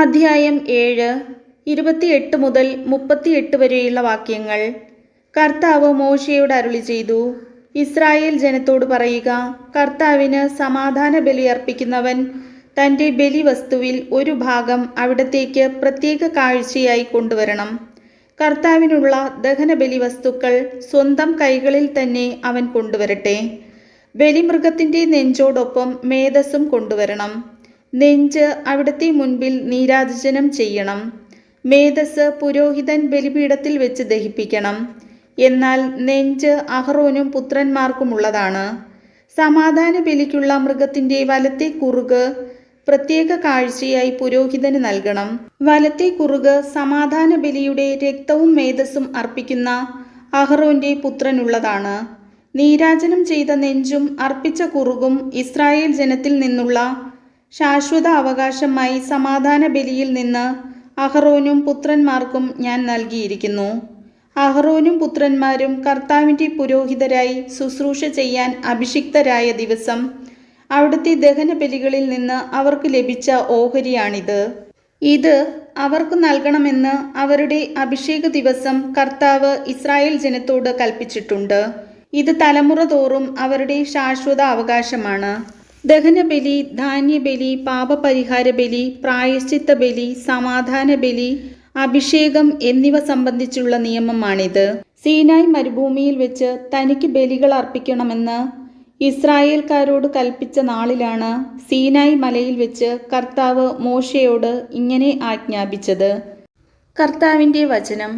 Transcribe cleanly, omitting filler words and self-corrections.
അധ്യായം 7 28 മുതൽ 38 വരെയുള്ള വാക്യങ്ങൾ. കർത്താവ് മോശയോട് അരുളി ചെയ്തു, ഇസ്രായേൽ ജനത്തോട് പറയുക, കർത്താവിന് സമാധാന ബലി അർപ്പിക്കുന്നവൻ തൻ്റെ ബലിവസ്തുവിൽ ഒരു ഭാഗം അവിടത്തേക്ക് പ്രത്യേക കാഴ്ചയായി കൊണ്ടുവരണം. കർത്താവിനുള്ള ദഹനബലി വസ്തുക്കൾ സ്വന്തം കൈകളിൽ തന്നെ അവൻ കൊണ്ടുവരട്ടെ. ബലിമൃഗത്തിൻ്റെ നെഞ്ചോടൊപ്പം മേധസ്സും കൊണ്ടുവരണം. നെഞ്ച് അവിടുത്തെ മുൻപിൽ നീരാജനം ചെയ്യണം. മേധസ് പുരോഹിതൻ ബലിപീഠത്തിൽ വെച്ച് ദഹിപ്പിക്കണം. എന്നാൽ നെഞ്ച് അഹ്റോനും പുത്രന്മാർക്കുമുള്ളതാണ്. സമാധാന ബലിക്കുള്ള മൃഗത്തിൻ്റെ വലത്തെ കുറുക് പ്രത്യേക കാഴ്ചയായി പുരോഹിതന് നൽകണം. വലത്തെ കുറുക് സമാധാന ബലിയുടെ രക്തവും മേധസ്സും അർപ്പിക്കുന്ന അഹ്റോന്റെ പുത്രനുള്ളതാണ്. നീരാജനം ചെയ്ത നെഞ്ചും അർപ്പിച്ച കുറുകും ഇസ്രായേൽ ജനത്തിൽ നിന്നുള്ള ശാശ്വത അവകാശമായി സമാധാന ബലിയിൽ നിന്ന് അഹ്റോനും പുത്രന്മാർക്കും ഞാൻ നൽകിയിരിക്കുന്നു. അഹ്റോനും പുത്രന്മാരും കർത്താവിൻ്റെ പുരോഹിതരായി ശുശ്രൂഷ ചെയ്യാൻ അഭിഷിക്തരായ ദിവസം അവിടുത്തെ ദഹന ബലികളിൽ നിന്ന് അവർക്ക് ലഭിച്ച ഓഹരിയാണിത്. ഇത് അവർക്ക് നൽകണമെന്ന് അവരുടെ അഭിഷേക ദിവസം കർത്താവ് ഇസ്രായേൽ ജനത്തോട് കൽപ്പിച്ചിട്ടുണ്ട്. ഇത് തലമുറ തോറും അവരുടെ ശാശ്വത അവകാശമാണ്. ദഹനബലി, ധാന്യബലി, പാപപരിഹാര ബലി, പ്രായശ്ചിത്ത ബലി, സമാധാന ബലി, അഭിഷേകം എന്നിവ സംബന്ധിച്ചുള്ള നിയമമാണിത്. സീനായ് മരുഭൂമിയിൽ വെച്ച് തനിക്ക് ബലികൾ അർപ്പിക്കണമെന്ന് ഇസ്രായേൽക്കാരോട് കൽപ്പിച്ച നാളിലാണ് സീനായ് മലയിൽ വെച്ച് കർത്താവ് മോശയോട് ഇങ്ങനെ ആജ്ഞാപിച്ചത്. കർത്താവിൻ്റെ വചനം.